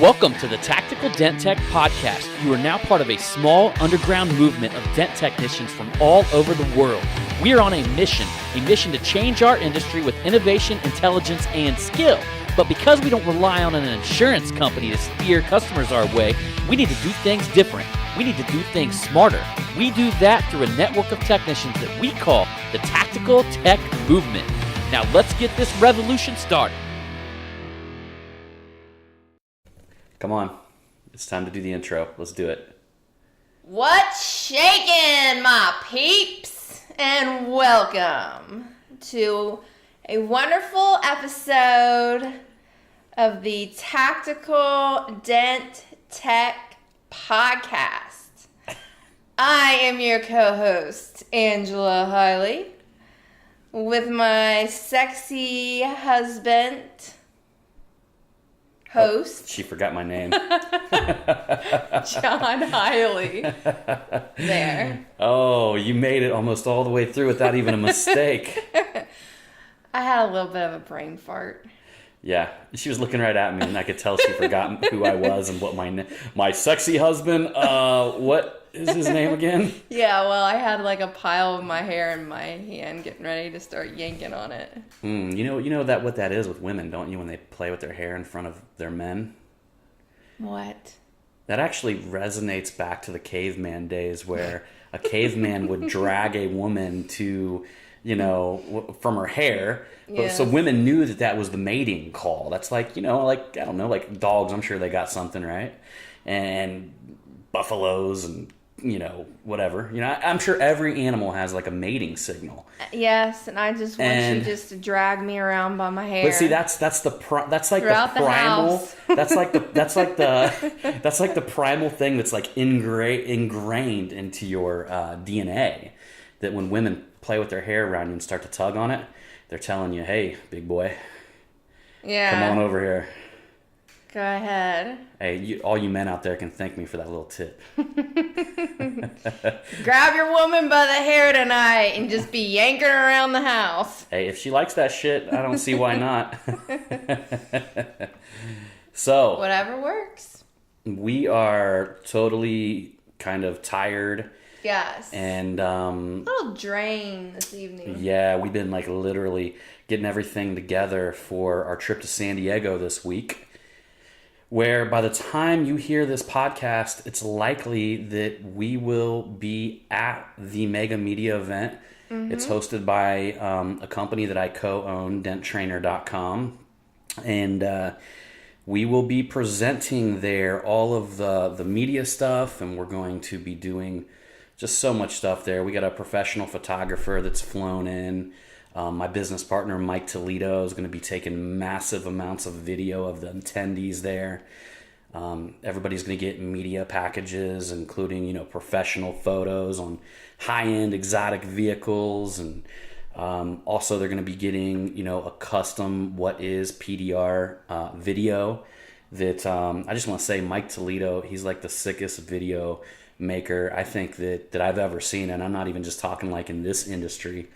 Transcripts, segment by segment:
Welcome to the Tactical Dent Tech Podcast. You are now part of a small underground movement of dent technicians from all over the world. We are on a mission to change our industry with innovation, intelligence, and skill. But because we don't rely on an insurance company to steer customers our way, we need to do things different. We need to do things smarter. We do that through a network of technicians that we call the Tactical Tech Movement. Now let's get this revolution started. Come on. It's time to do the intro. Let's do it. What's shaking, my peeps? And welcome to a wonderful episode of the Tactical Dent Tech Podcast. I am your co-host, Angela Hiley, with my sexy husband, host. She forgot my name. John Hiley. There. Oh, you made it almost all the way through without even a mistake. I had a little bit of a brain fart. Yeah, she was looking right at me, and I could tell she forgot who I was and what my sexy husband. What is his name again? Yeah, well, I had like a pile of my hair in my hand, getting ready to start yanking on it. You know that what that is with women, don't you? When they play with their hair in front of their men. What? That actually resonates back to the caveman days, where a caveman would drag a woman to, from her hair. Yeah. So women knew that was the mating call. That's like, like, I don't know, like dogs, I'm sure they got something, right? And buffaloes and, whatever. I'm sure every animal has like a mating signal. Yes, and I just want you just to drag me around by my hair. But see, that's like throughout the primal. The house. That's like the primal thing that's like ingrained into your DNA. That when women play with their hair around you and start to tug on it, they're telling you, "Hey, big boy, Yeah. come on over here." Go ahead. Hey, all you men out there can thank me for that little tip. Grab your woman by the hair tonight and just be yanking her around the house. Hey, if she likes that shit, I don't see why not. So, whatever works. We are totally kind of tired. Yes. And a little drained this evening. Yeah, we've been like literally getting everything together for our trip to San Diego this week. Where by the time you hear this podcast, it's likely that we will be at the Mega Media event. Mm-hmm. It's hosted by a company that I co-own, denttrainer.com. And we will be presenting there all of the media stuff, and we're going to be doing just so much stuff there. We got a professional photographer that's flown in. My business partner, Mike Toledo, is going to be taking massive amounts of video of the attendees there. Everybody's going to get media packages, including, professional photos on high-end exotic vehicles. And also they're going to be getting, a custom what is PDR video that I just want to say Mike Toledo, he's like the sickest video maker I think that I've ever seen. And I'm not even just talking like in this industry.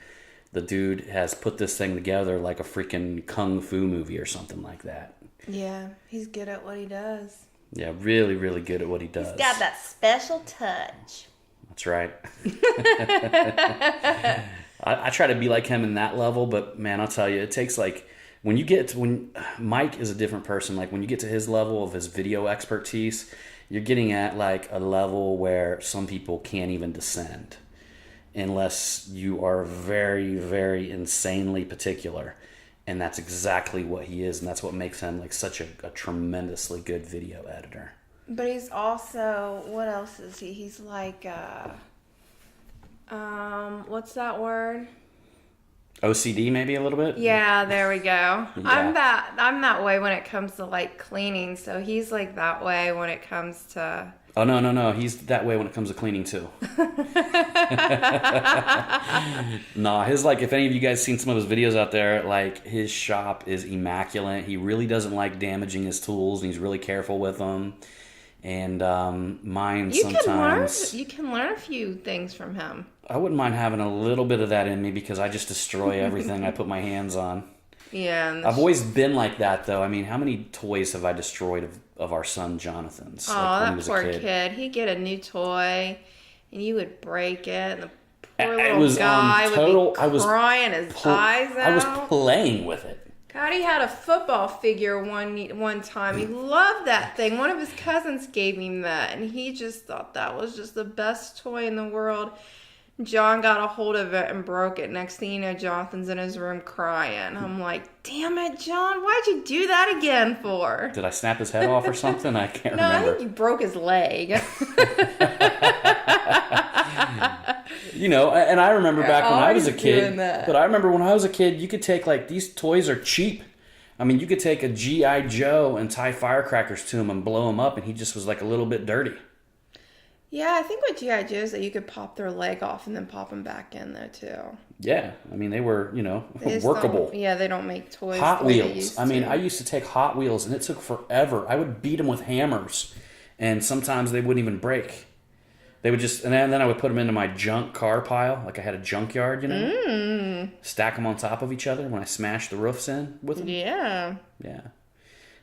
The dude has put this thing together like a freaking kung fu movie or something like that. Yeah, he's good at what he does. Yeah, really, really good at what he does. He's got that special touch. That's right. I try to be like him in that level, but man, I'll tell you, it takes like, when Mike is a different person, like when you get to his level of his video expertise, you're getting at like a level where some people can't even descend. Unless you are very, very insanely particular. And that's exactly what he is. And that's what makes him like such a tremendously good video editor. But he's also, what else is he? He's like, what's that word? OCD maybe a little bit? Yeah, there we go. Yeah. I'm that way when it comes to like cleaning. So he's like that way when it comes to... Oh, no. He's that way when it comes to cleaning, too. Nah, if any of you guys seen some of his videos out there, like, his shop is immaculate. He really doesn't like damaging his tools, and he's really careful with them. And mine sometimes... You can learn a few things from him. I wouldn't mind having a little bit of that in me because I just destroy everything I put my hands on. Yeah. And I've always been like that, though. I mean, how many toys have I destroyed of our son Jonathan's? Oh, like, when he that was poor a kid. He'd get a new toy, and you would break it, and the poor It little was, guy total- would I be was crying his eyes out. I was playing with it. God, he had a football figure one time. He loved that thing. One of his cousins gave him that, and he just thought that was just the best toy in the world. John got a hold of it and broke it. Next thing you know, Jonathan's in his room crying. I'm like, damn it, John, why'd you do that again for? Did I snap his head off or something? I can't No, I remember. think you broke his leg. You know, and I remember back when I was a always doing kid. that. But I remember when I was a kid, you could take, like, these toys are cheap. I mean, you could take a G.I. Joe and tie firecrackers to him and blow him up, and he just was like a little bit dirty. Yeah, I think with G.I. Joes that you could pop their leg off and then pop them back in there too. Yeah, I mean, they were, you know, They just workable. Yeah, they don't make toys. Hot the way they Wheels. used I mean, to. I used to take Hot Wheels, and it took forever. I would beat them with hammers, and sometimes they wouldn't even break. They would just, and then I would put them into my junk car pile, like I had a junkyard, you know. Stack them on top of each other when I smashed the roofs in with them. Yeah. Yeah,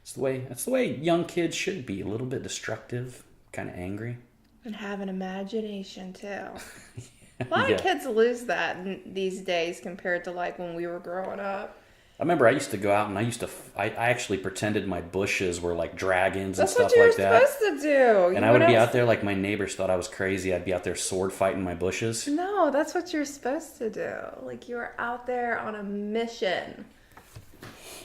that's the way young kids should be. A little bit destructive, kind of angry. And have an imagination too. A lot Yeah. of kids lose that these days compared to like when we were growing up. I remember I used to go out and I actually pretended my bushes were like dragons and That's stuff what you were like that. supposed to do. And I would be out there like my neighbors thought I was crazy. I'd be out there sword fighting my bushes. No, that's what you're supposed to do. Like you were out there on a mission.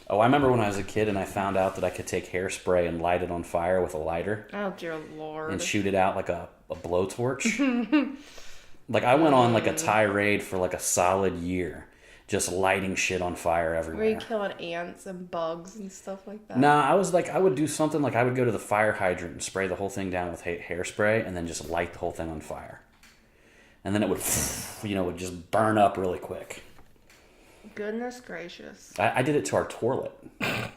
Oh, I remember when I was a kid and I found out that I could take hairspray and light it on fire with a lighter Oh dear Lord. and shoot it out like a blowtorch. Like I went on like a tirade for like a solid year, just lighting shit on fire Were you everywhere. killing ants and bugs and stuff like that? Nah, I was like, I would do something like I would go to the fire hydrant and spray the whole thing down with hairspray and then just light the whole thing on fire. And then it would, you know, would just burn up really quick. Goodness gracious. I did it to our toilet. I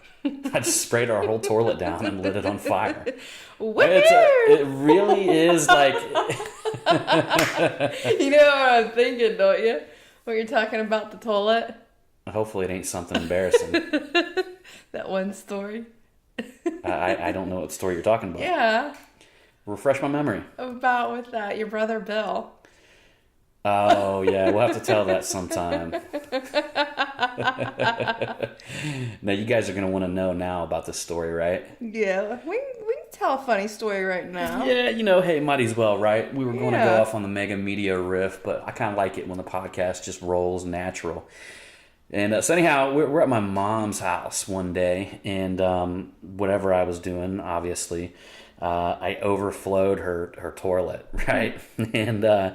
just sprayed our whole toilet down and lit it on fire. Weird. It really is like, You know what I'm thinking, don't you? When you're talking about the toilet, hopefully it ain't something embarrassing. that one story. I don't know what story you're talking about. Yeah, Refresh my memory. about with your brother Bill. Oh, yeah, we'll have to tell that sometime. Now, you guys are going to want to know now about this story, right? Yeah, we can tell a funny story right now. Yeah, you know, hey, might as well, right? We were going to Yeah. go off on the Mega Media riff, but I kind of like it when the podcast just rolls natural. And so anyhow, we're at my mom's house one day, and whatever I was doing, obviously, I overflowed her toilet, right? And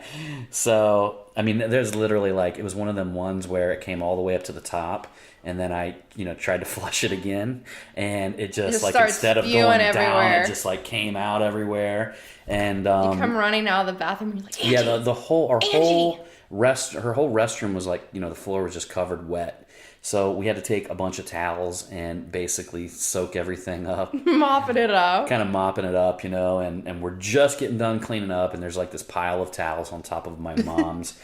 so, I mean, there's literally like, it was one of them ones where it came all the way up to the top, and then I, you know, tried to flush it again, and it just like, starts instead of spewing going down, everywhere. it just like came out everywhere. And You come running out of the bathroom and you're like, yeah, Angie, the whole her Angie! whole restroom was like, you know, the floor was just covered wet. So we had to take a bunch of towels and basically soak everything up, mopping it up. kind of mopping it up, you know, and we're just getting done cleaning up, and there's like this pile of towels on top of my mom's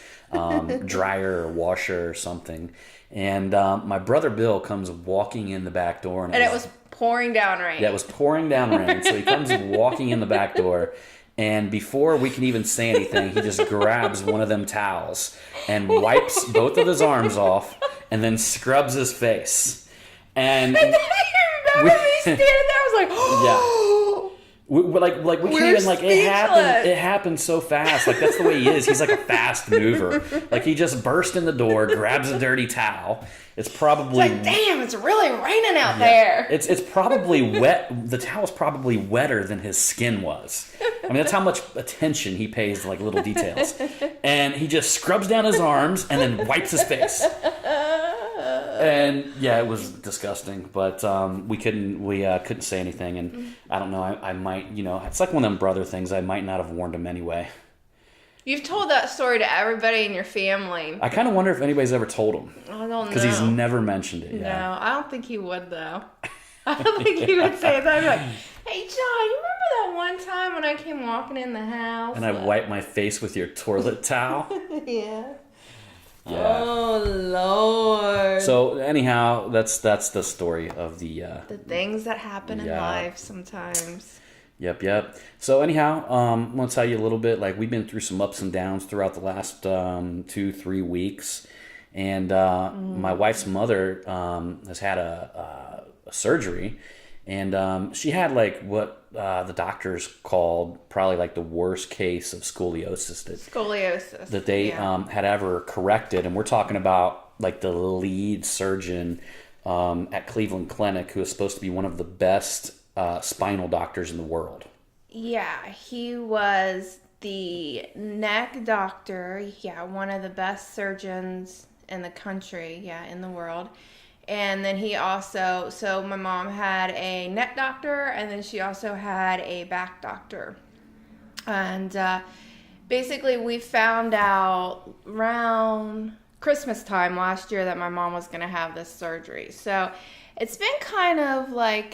dryer or washer or something. And my brother Bill comes walking in the back door. And it was pouring down rain. Yeah, it was pouring down rain. So he comes walking in the back door, and before we can even say anything, he just grabs one of them towels and wipes both of his arms off and then scrubs his face. And I remember me standing there, I was like, oh. we can't We're even, like, it speechless. happened so fast. Like, that's the way he is. He's like a fast mover. Like, he just burst in the door, grabs a dirty towel. It's probably Like, damn, it's really raining out there. It's probably wet. The towel's probably wetter than his skin was. I mean, that's how much attention he pays to like little details. And he just scrubs down his arms and then wipes his face. And yeah, it was disgusting. But we couldn't say anything. And I don't know. I might, you know, it's like one of them brother things. I might not have warned him anyway. You've told that story to everybody in your family. I kind of wonder if anybody's ever told him, I don't know. because he's never mentioned it. No, Yeah. I don't think he would, though. I don't think he would say that. He'd be like, hey, John, you remember that one time when I came walking in the house? And I wiped my face with your toilet towel. Yeah. Yeah. Oh Lord. So anyhow, that's the story of the things that happen in Yeah. life sometimes. Yep. So anyhow, I'm gonna tell you a little bit. Like we've been through some ups and downs throughout the last 2-3 weeks, and my wife's mother has had a surgery, and she had like what the doctors called probably like the worst case of scoliosis that they had ever corrected, and we're talking about like the lead surgeon at Cleveland Clinic, who is supposed to be one of the best spinal doctors in the world. Yeah, he was the neck doctor. Yeah, one of the best surgeons in the country. Yeah, in the world. And then he also, so my mom had a neck doctor, and then she also had a back doctor. And basically, we found out around Christmas time last year that my mom was going to have this surgery. So it's been kind of like,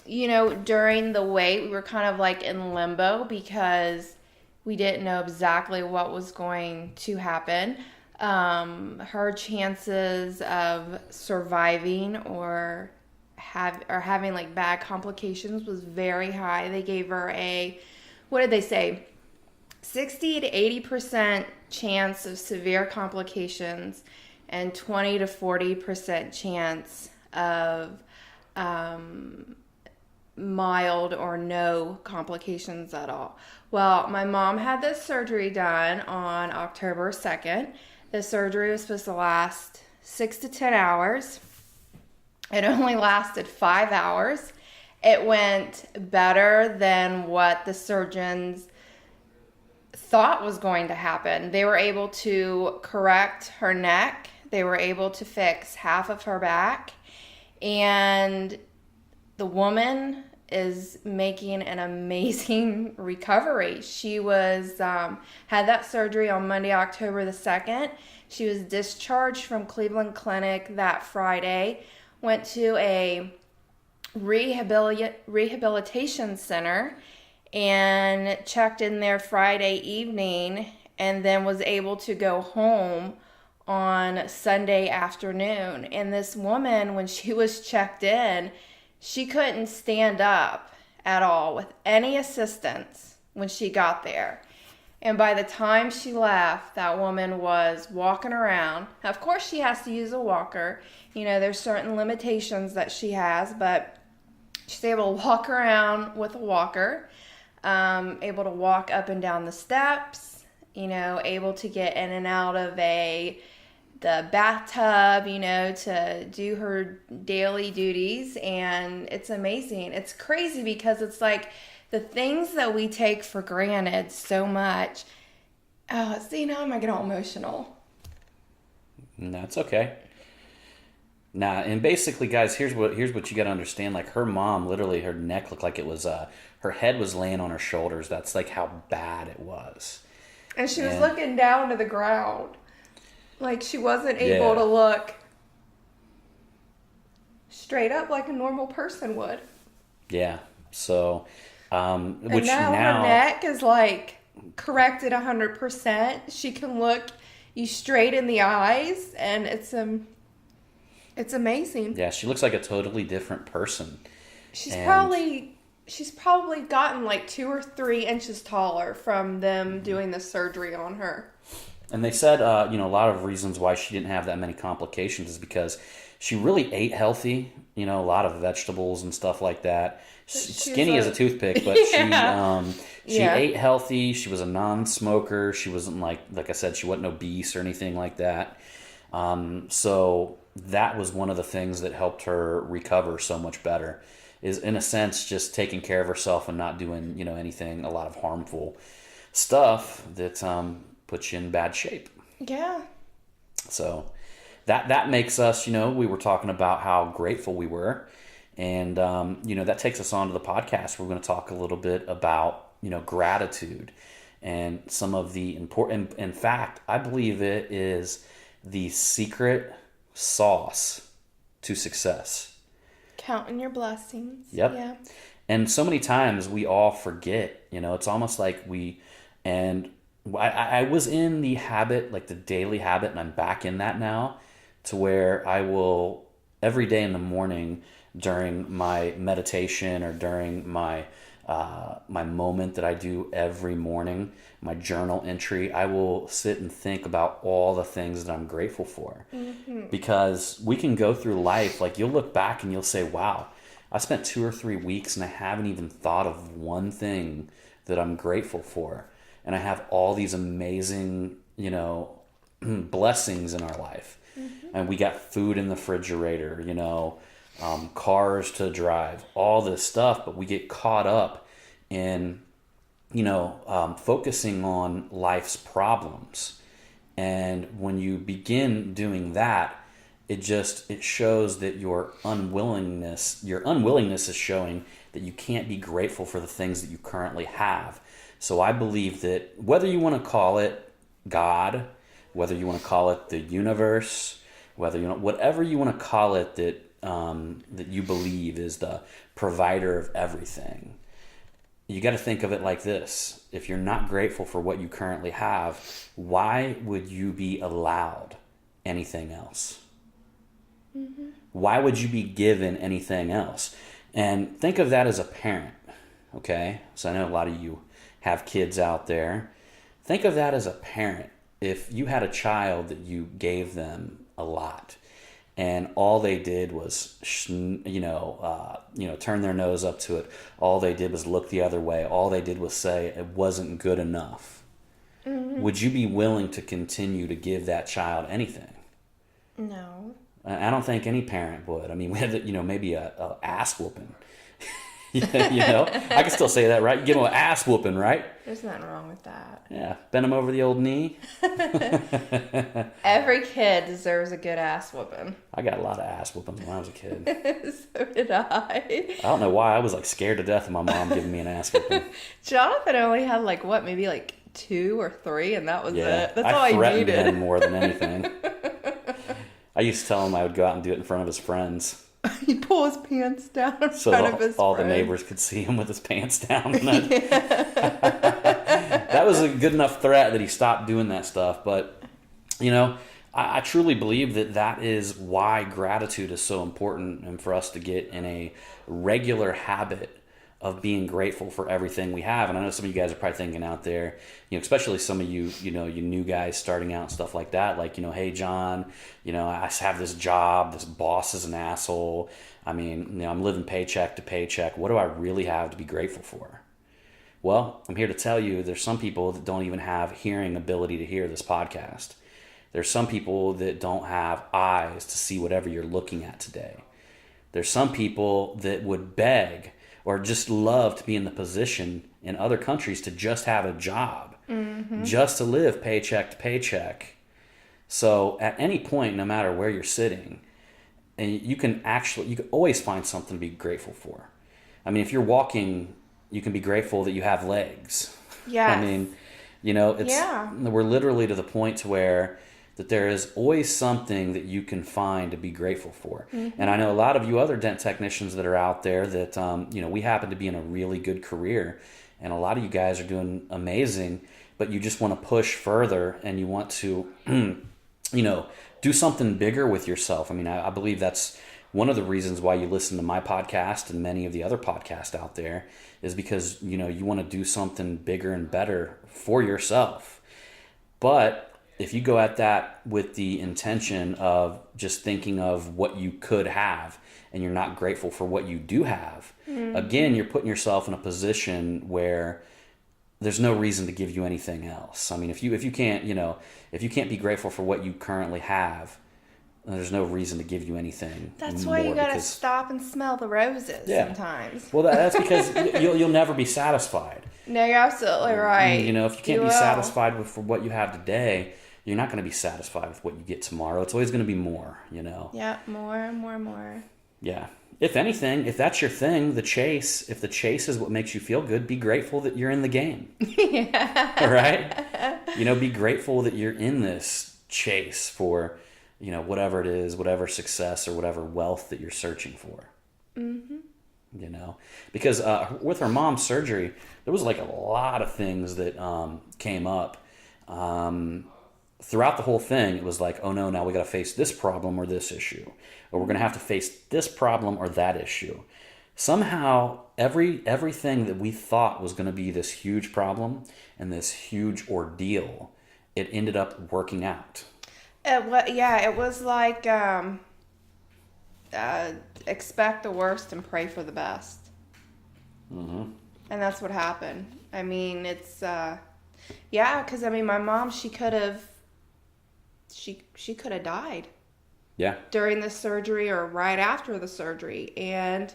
during the wait, we were kind of like in limbo because we didn't know exactly what was going to happen. Her chances of surviving or having like bad complications was very high. They gave her what did they say? 60 to 80% chance of severe complications and 20 to 40% chance of mild or no complications at all. Well, my mom had this surgery done on October 2nd. The surgery was supposed to last 6 to 10 hours. It only lasted 5 hours. It went better than what the surgeons thought was going to happen. They were able to correct her neck. They were able to fix half of her back. And the woman is making an amazing recovery. She was had that surgery on Monday, October the 2nd. She was discharged from Cleveland Clinic that Friday, went to a rehabilitation center and checked in there Friday evening, and then was able to go home on Sunday afternoon. And this woman, when she was checked in, she couldn't stand up at all with any assistance when she got there. And by the time she left, that woman was walking around. Now, of course, she has to use a walker. There's certain limitations that she has, but she's able to walk around with a walker, able to walk up and down the steps, able to get in and out of the bathtub, to do her daily duties. And it's amazing. It's crazy because it's like the things that we take for granted so much. Oh, now I'm getting all emotional. That's okay. Nah, and basically, guys, here's what you got to understand. Like her mom, literally, her neck looked like it was her head was laying on her shoulders. That's like how bad it was. And she was looking down to the ground. Like she wasn't able to look straight up like a normal person would. Yeah. So, which now her neck is like corrected 100%. She can look you straight in the eyes, and it's amazing. Yeah, she looks like a totally different person. She's probably gotten like 2 or 3 inches taller from them doing the surgery on her. And they said, a lot of reasons why she didn't have that many complications is because she really ate healthy, a lot of vegetables and stuff like that. Skinny as a toothpick, but she ate healthy. She was a non-smoker. She wasn't like I said, she wasn't obese or anything like that. So that was one of the things that helped her recover so much better, is in a sense just taking care of herself and not doing, anything, a lot of harmful stuff that puts you in bad shape. Yeah. So that makes us, we were talking about how grateful we were. And, that takes us on to the podcast. We're going to talk a little bit about, gratitude and some of the important, in fact, I believe it is the secret sauce to success. Counting your blessings. Yep. Yeah. And so many times we all forget, it's almost like I was in the habit, like the daily habit, and I'm back in that now, to where I will every day in the morning during my meditation or during my my moment that I do every morning, my journal entry, I will sit and think about all the things that I'm grateful for. Because we can go through life, like you'll look back and you'll say, wow, I spent 2 or 3 weeks and I haven't even thought of one thing that I'm grateful for. And I have all these amazing, you know, blessings in our life. And we got food in the refrigerator, you know, cars to drive, all this stuff, but we get caught up in, you know, focusing on life's problems. And when you begin doing that, it shows that your unwillingness is showing that you can't be grateful for the things that you currently have. So I believe that whether you want to call it God, whether you want to call it the universe, whatever you want to call it, that you believe is the provider of everything, you got to think of it like this. If you're not grateful for what you currently have, why would you be allowed anything else? Why would you be given anything else? And think of that as a parent, okay? So I know a lot of you have kids out there. Think of that as a parent. If you had a child that you gave them a lot, and all they did was, turn their nose up to it. All they did was look the other way. All they did was say it wasn't good enough. Would you be willing to continue to give that child anything? No. I don't think any parent would. I mean, we had, maybe a ass whooping. I can still say that, right? You give them an ass whooping, right? There's nothing wrong with that. Yeah, bend them over the old knee. Every kid deserves a good ass whooping. I got a lot of ass whoopings when I was a kid. So did I. I don't know why. I was scared to death of my mom giving me an ass whooping. Jonathan only had maybe 2 or 3, and that was it. That's all I I threatened needed. him more than anything. I used to tell him I would go out and do it in front of his friends. He'd pull his pants down in So front of his all the friends. neighbors could see him with his pants down. That was a good enough threat that he stopped doing that stuff. But, I truly believe that is why gratitude is so important, and for us to get in a regular habit of being grateful for everything we have. And I know some of you guys are probably thinking out there, especially some of you, you new guys starting out and stuff like that. Hey, John, I have this job. This boss is an asshole. I mean, I'm living paycheck to paycheck. What do I really have to be grateful for? Well, I'm here to tell you there's some people that don't even have hearing ability to hear this podcast. There's some people that don't have eyes to see whatever you're looking at today. There's some people that would beg or just love to be in the position in other countries to just have a job, just to live paycheck to paycheck. So at any point, no matter where you're sitting, and you can always find something to be grateful for. I mean, if you're walking, you can be grateful that you have legs. Yeah. I mean, we're literally to the point to where that there is always something that you can find to be grateful for. And I know a lot of you other dent technicians that are out there that, we happen to be in a really good career, and a lot of you guys are doing amazing, but you just want to push further and you want to, do something bigger with yourself. I mean, I believe that's one of the reasons why you listen to my podcast and many of the other podcasts out there, is because, you want to do something bigger and better for yourself. But if you go at that with the intention of just thinking of what you could have, and you're not grateful for what you do have, again, you're putting yourself in a position where there's no reason to give you anything else. I mean, if you can't be grateful for what you currently have, there's no reason to give you anything. That's why you gotta stop and smell the roses sometimes. Well, that's because you'll never be satisfied. No, you're absolutely right. If you can't be satisfied with for what you have today, you're not going to be satisfied with what you get tomorrow. It's always going to be more, Yeah, more. Yeah. If anything, if that's your thing, if the chase is what makes you feel good, be grateful that you're in the game. Yeah. Right? Be grateful that you're in this chase for, whatever it is, whatever success or whatever wealth that you're searching for. Because with her mom's surgery, there was a lot of things that came up. throughout the whole thing, it was like, oh no, now we got to face this problem or this issue, or we're going to have to face this problem or that issue. Somehow, everything that we thought was going to be this huge problem and this huge ordeal, it ended up working out. It was like expect the worst and pray for the best. Mm-hmm. And that's what happened. I mean, it's because I mean, my mom, she could have died. Yeah. During the surgery or right after the surgery, and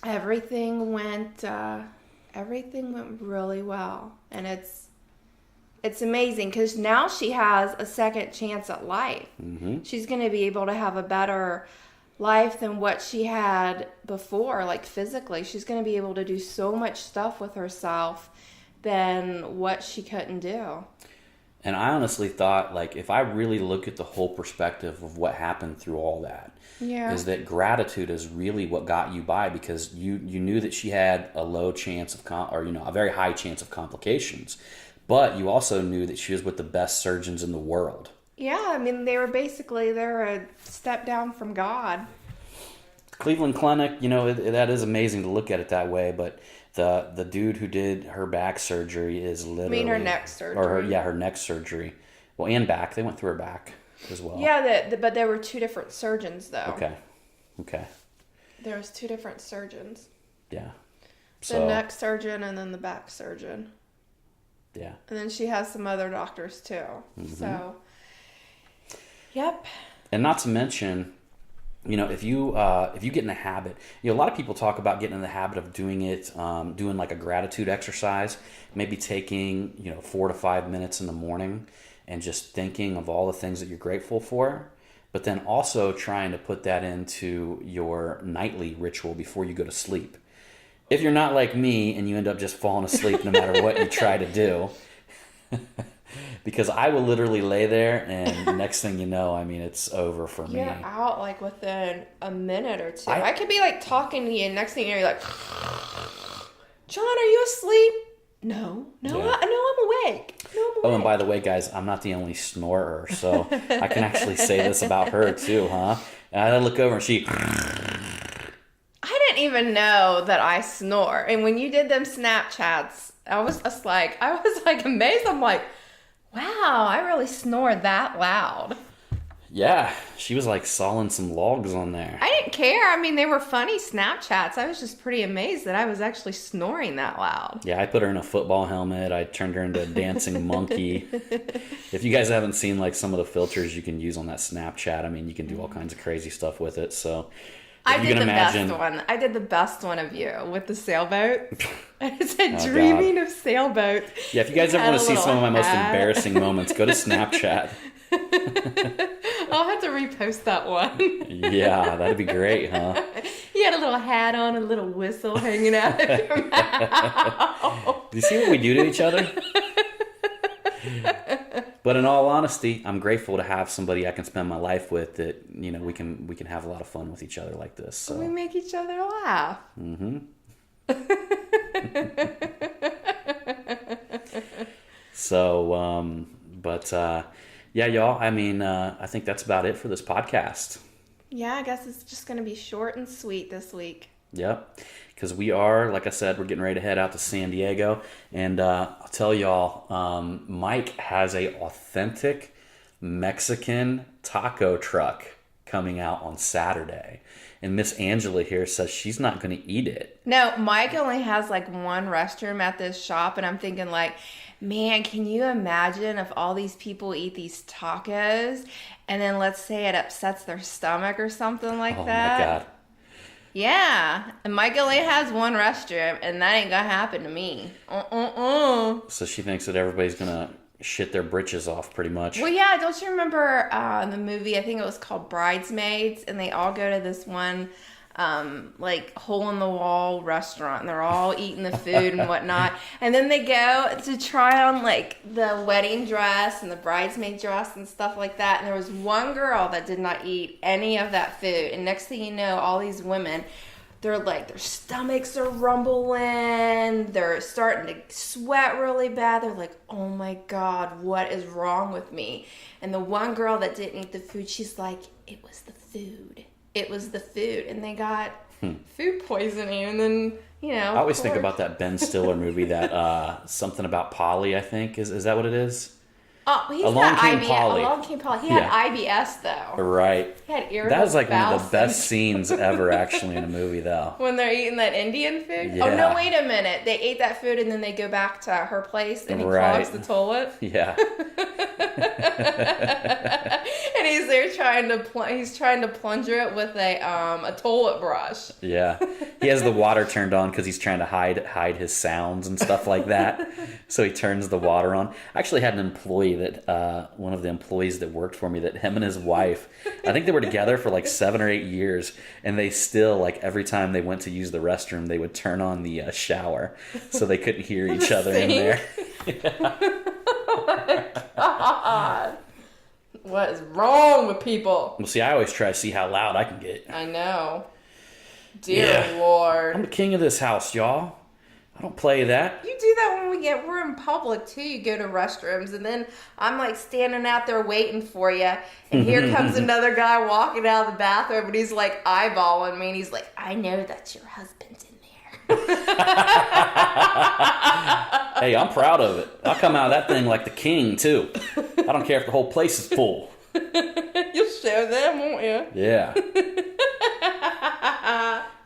everything went really well, and it's amazing because now she has a second chance at life. Mm-hmm. She's going to be able to have a better life than what she had before, like physically. She's going to be able to do so much stuff with herself than what she couldn't do. And I honestly thought, like, if I really look at the whole perspective of what happened through all that, is that gratitude is really what got you by, because you knew that she had a low chance of a very high chance of complications, but you also knew that she was with the best surgeons in the world. Yeah, I mean, they're a step down from God. Cleveland Clinic, that is amazing to look at it that way, but the dude who did her back surgery is literally... I mean her neck surgery. Her neck surgery. Well, and back. They went through her back as well. Yeah, but there were two different surgeons, though. Okay. There was two different surgeons. Yeah. The neck surgeon and then the back surgeon. Yeah. And then she has some other doctors, too. Mm-hmm. So, yep. And not to mention... if you get in the habit, a lot of people talk about getting in the habit of doing like a gratitude exercise, maybe taking, 4 to 5 minutes in the morning and just thinking of all the things that you're grateful for, but then also trying to put that into your nightly ritual before you go to sleep. If you're not like me and you end up just falling asleep no matter what you try to do, because I will literally lay there and next thing you know, I mean, it's over for me. You're out like within a minute or two. I could be like talking to you and next thing you know, you're like, John, are you asleep? No, I'm awake. Oh, and by the way, guys, I'm not the only snorer, so I can actually say this about her too, huh? And I look over and she... I didn't even know that I snore. And when you did them Snapchats, I was like amazed. I'm like, wow, I really snore that loud. Yeah, she was like sawing some logs on there. I didn't care. I mean, they were funny Snapchats. I was just pretty amazed that I was actually snoring that loud. Yeah, I put her in a football helmet. I turned her into a dancing monkey. If you guys haven't seen like some of the filters you can use on that Snapchat, I mean, you can do all kinds of crazy stuff with it. So I did the best one. I did the best one of you with the sailboat. I said, dreaming of sailboat. Yeah, if you guys ever want to see some of my most embarrassing moments, go to Snapchat. I'll have to repost that one. Yeah, that'd be great, huh? You had a little hat on, a little whistle hanging out of your mouth. Do you see what we do to each other? But in all honesty, I'm grateful to have somebody I can spend my life with that, we can have a lot of fun with each other like this. So. We make each other laugh. Mm-hmm. So, yeah, y'all, I mean, I think that's about it for this podcast. Yeah, I guess it's just going to be short and sweet this week. Yep, because we are, like I said, we're getting ready to head out to San Diego, and I'll tell y'all, Mike has a authentic Mexican taco truck coming out on Saturday, and Miss Angela here says she's not going to eat it. No, Mike only has like one restroom at this shop, and I'm thinking like, man, can you imagine if all these people eat these tacos, and then let's say it upsets their stomach or something like that? Oh my God. Yeah, and Mike only has one restroom, and that ain't gonna happen to me. So she thinks that everybody's gonna shit their britches off, pretty much. Well, yeah, don't you remember the movie? I think it was called Bridesmaids, and they all go to this one like hole-in-the-wall restaurant, and they're all eating the food and whatnot, and then they go to try on like the wedding dress and the bridesmaid dress and stuff like that, and there was one girl that did not eat any of that food, and next thing you know, all these women they're like, their stomachs are rumbling. They're starting to sweat really bad. They're like, oh my God, what is wrong with me? And the one girl that didn't eat the food, she's like, it was the food. It was the food. And they got food poisoning. And then, I always think about that Ben Stiller movie, that something about Polly, I think. Is that what it is? Oh, he's Along got Came IBS. Polly. Along Came Polly. He had IBS, though. Right. He had irritable That was like one bowel of the best syndrome. scenes ever, actually, in a movie, though. When they're eating that Indian food? Yeah. Oh, no, wait a minute. They ate that food and then they go back to her place and he clogs the toilet. Yeah. And he's there trying to plunger it with a toilet brush. Yeah. He has the water turned on because he's trying to hide his sounds and stuff like that. So he turns the water on. I actually had an employee that, one of the employees that worked for me, that him and his wife, I think they were together for like 7 or 8 years, and they still, like, every time they went to use the restroom, they would turn on the shower so they couldn't hear each other in there. Oh my God. What is wrong with people? Well, see, I always try to see how loud I can get. I know. Dear Lord. I'm the king of this house, y'all. I don't play that. You do that when we're in public too. You go to restrooms and then I'm like standing out there waiting for you. And here comes another guy walking out of the bathroom and he's like eyeballing me and he's like, I know that your husband's in there. Hey, I'm proud of it. I'll come out of that thing like the king too. I don't care if the whole place is full. You'll show them, won't you? Yeah.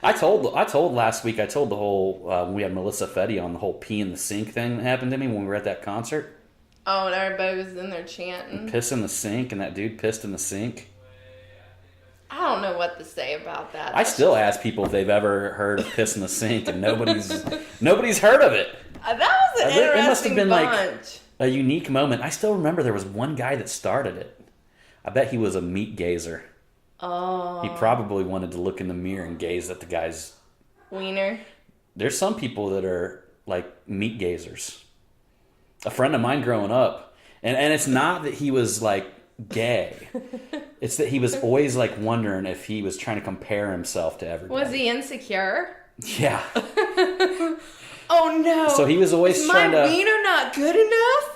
I told last week, I told the whole, when we had Melissa Fetty on, the whole pee in the sink thing that happened to me when we were at that concert. Oh, and everybody was in there chanting. Piss in the sink, and that dude pissed in the sink. I don't know what to say about that. I still ask people if they've ever heard of piss in the sink, and nobody's heard of it. That was an interesting It must have been bunch. like a unique moment. I still remember there was one guy that started it. I bet he was a meat gazer. Oh. He probably wanted to look in the mirror and gaze at the guy's Wiener. There's some people that are like meat gazers. A friend of mine growing up, and it's not that he was like gay. It's that he was always like wondering if he was trying to compare himself to everybody. Was he insecure? Yeah. Oh no. So he was always is trying my to. wiener not good enough?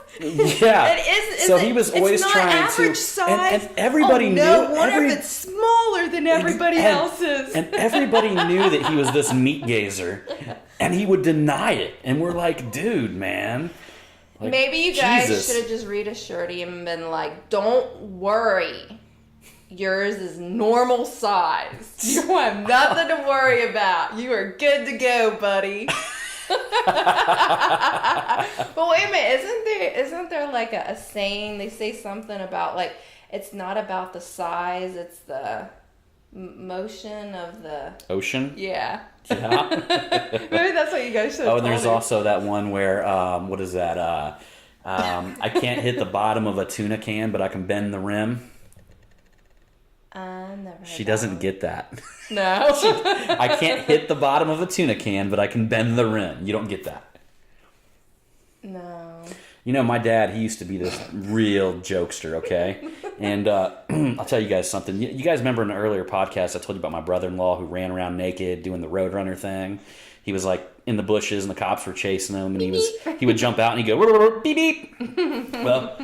Yeah. So he was always it's not trying average to. Size. And everybody oh, no, knew. What if it's smaller than everybody else's? And everybody knew that he was this meat gazer, and he would deny it. And we're like, dude, man. Like, maybe you guys Jesus. should have just reassured him and been like, "Don't worry, yours is normal size. You have nothing to worry about. You are good to go, buddy." But wait a minute, isn't there like a saying? They say something about like it's not about the size, it's the motion of the Ocean? Yeah. Yeah. Maybe that's what you guys should have Oh, and there's told me. also that one where, what is that? I can't hit the bottom of a tuna can, but I can bend the rim. Never heard She that doesn't one. get that. No. I can't hit the bottom of a tuna can, but I can bend the rim. You don't get that. No. You know, my dad, he used to be this real jokester, okay? And I'll tell you guys something. You guys remember in an earlier podcast, I told you about my brother-in-law who ran around naked doing the Roadrunner thing. He was like in the bushes and the cops were chasing him, and he would jump out and he'd go, beep, beep. Well,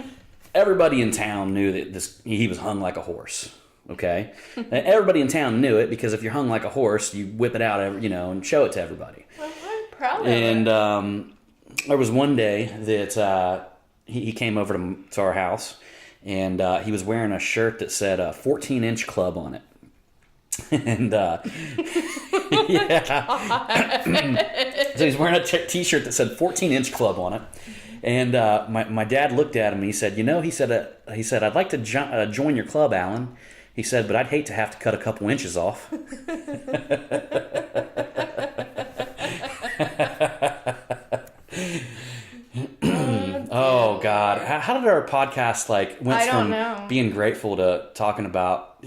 everybody in town knew that he was hung like a horse, okay? And everybody in town knew it because if you're hung like a horse, you whip it out, and show it to everybody. Well, I'm proud of And it. there was one day that he came over to our house, and he was wearing a shirt that said 14-inch club on it. And yeah. So he's wearing a t-shirt that said 14-inch club on it. And my dad looked at him and he said, he said, I'd like to join your club, Alan. He said, but I'd hate to have to cut a couple inches off. Oh God! How did our podcast went from being grateful to talking about?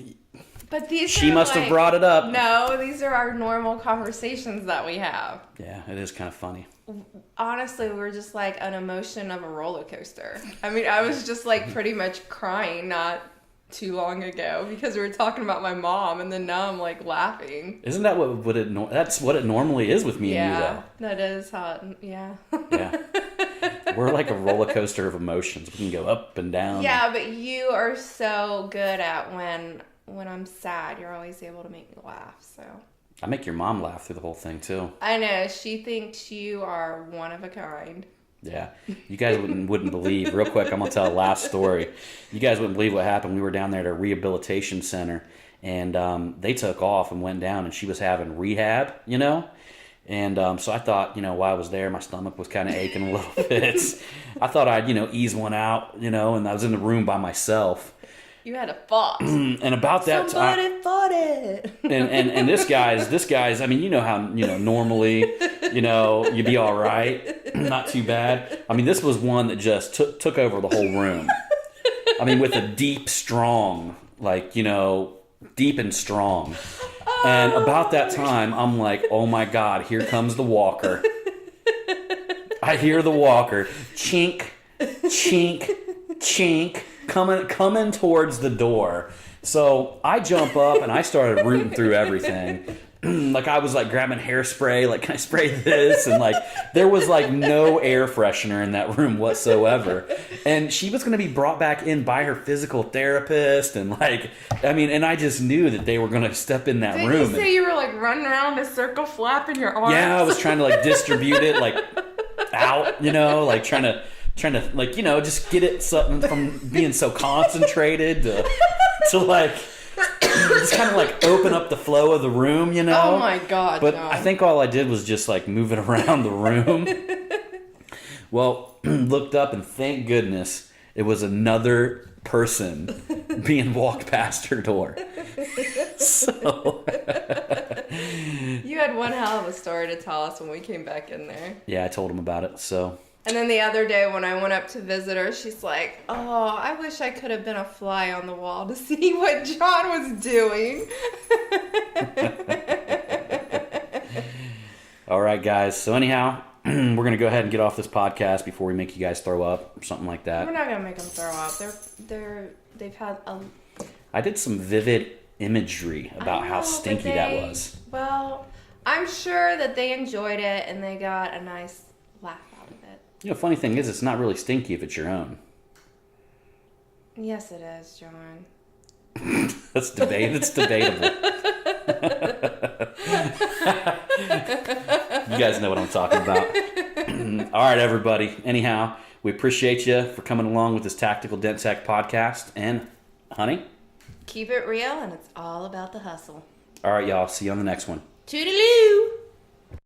But these She are must have brought it up. No, these are our normal conversations that we have. Yeah, it is kind of funny. Honestly, we're just like an emotion of a roller coaster. I mean, I was just like pretty much crying, not too long ago because we were talking about my mom, and then now I'm like laughing. Isn't that that's what it normally is with me and you, though? That is how. Yeah. Yeah. We're like a roller coaster of emotions. We can go up and down. Yeah, but you are so good at when I'm sad. You're always able to make me laugh. So. I make your mom laugh through the whole thing too. I know. She thinks you are one of a kind. Yeah. You guys wouldn't believe. Real quick, I'm gonna tell a last story. You guys wouldn't believe what happened. We were down there at a rehabilitation center, and they took off and went down, and she was having rehab, you know. And so I thought, you know, while I was there, my stomach was kind of aching a little bit. I thought I'd, you know, ease one out, you know, and I was in the room by myself. You had a thought. And about that time, somebody thought it. and this guy's. I mean, you know how, you know, normally, you know, you'd be all right, not too bad. I mean, this was one that just took over the whole room. I mean, with a deep, strong, like, you know, deep and strong. And about that time, I'm like, oh my God, here comes the walker. I hear the walker, chink, chink, chink. Coming towards the door. So I jump up and I started rooting through everything. Like I was like grabbing hairspray, like, can I spray this? And like there was like no air freshener in that room whatsoever. And she was going to be brought back in by her physical therapist. And like, I mean, and I just knew that they were going to step in that room. Did you say you were like running around in a circle flapping your arms? Yeah, I was trying to like distribute it like out, you know, like trying to like, you know, just get it something from being so concentrated to like just kind of like open up the flow of the room, you know. Oh my God, but John. I think all I did was just like move it around the room. Well, looked up and thank goodness it was another person being walked past her door. So you had one hell of a story to tell us when we came back in there. yeah, I told him about it. So and then the other day when I went up to visit her, she's like, oh, I wish I could have been a fly on the wall to see what John was doing. all right, guys. So anyhow, we're going to go ahead and get off this podcast before we make you guys throw up or something like that. We're not going to make them throw up. They've had a... I did some vivid imagery about how stinky that was. Well, I'm sure that they enjoyed it and they got a nice laugh out of it. You know, funny thing is, it's not really stinky if it's your own. Yes, it is, John. That's It's debatable. You guys know what I'm talking about. All right, everybody. Anyhow, we appreciate you for coming along with this Tactical Dent Tech podcast. And, honey? Keep it real, and it's all about the hustle. All right, y'all. See you on the next one. Toodaloo!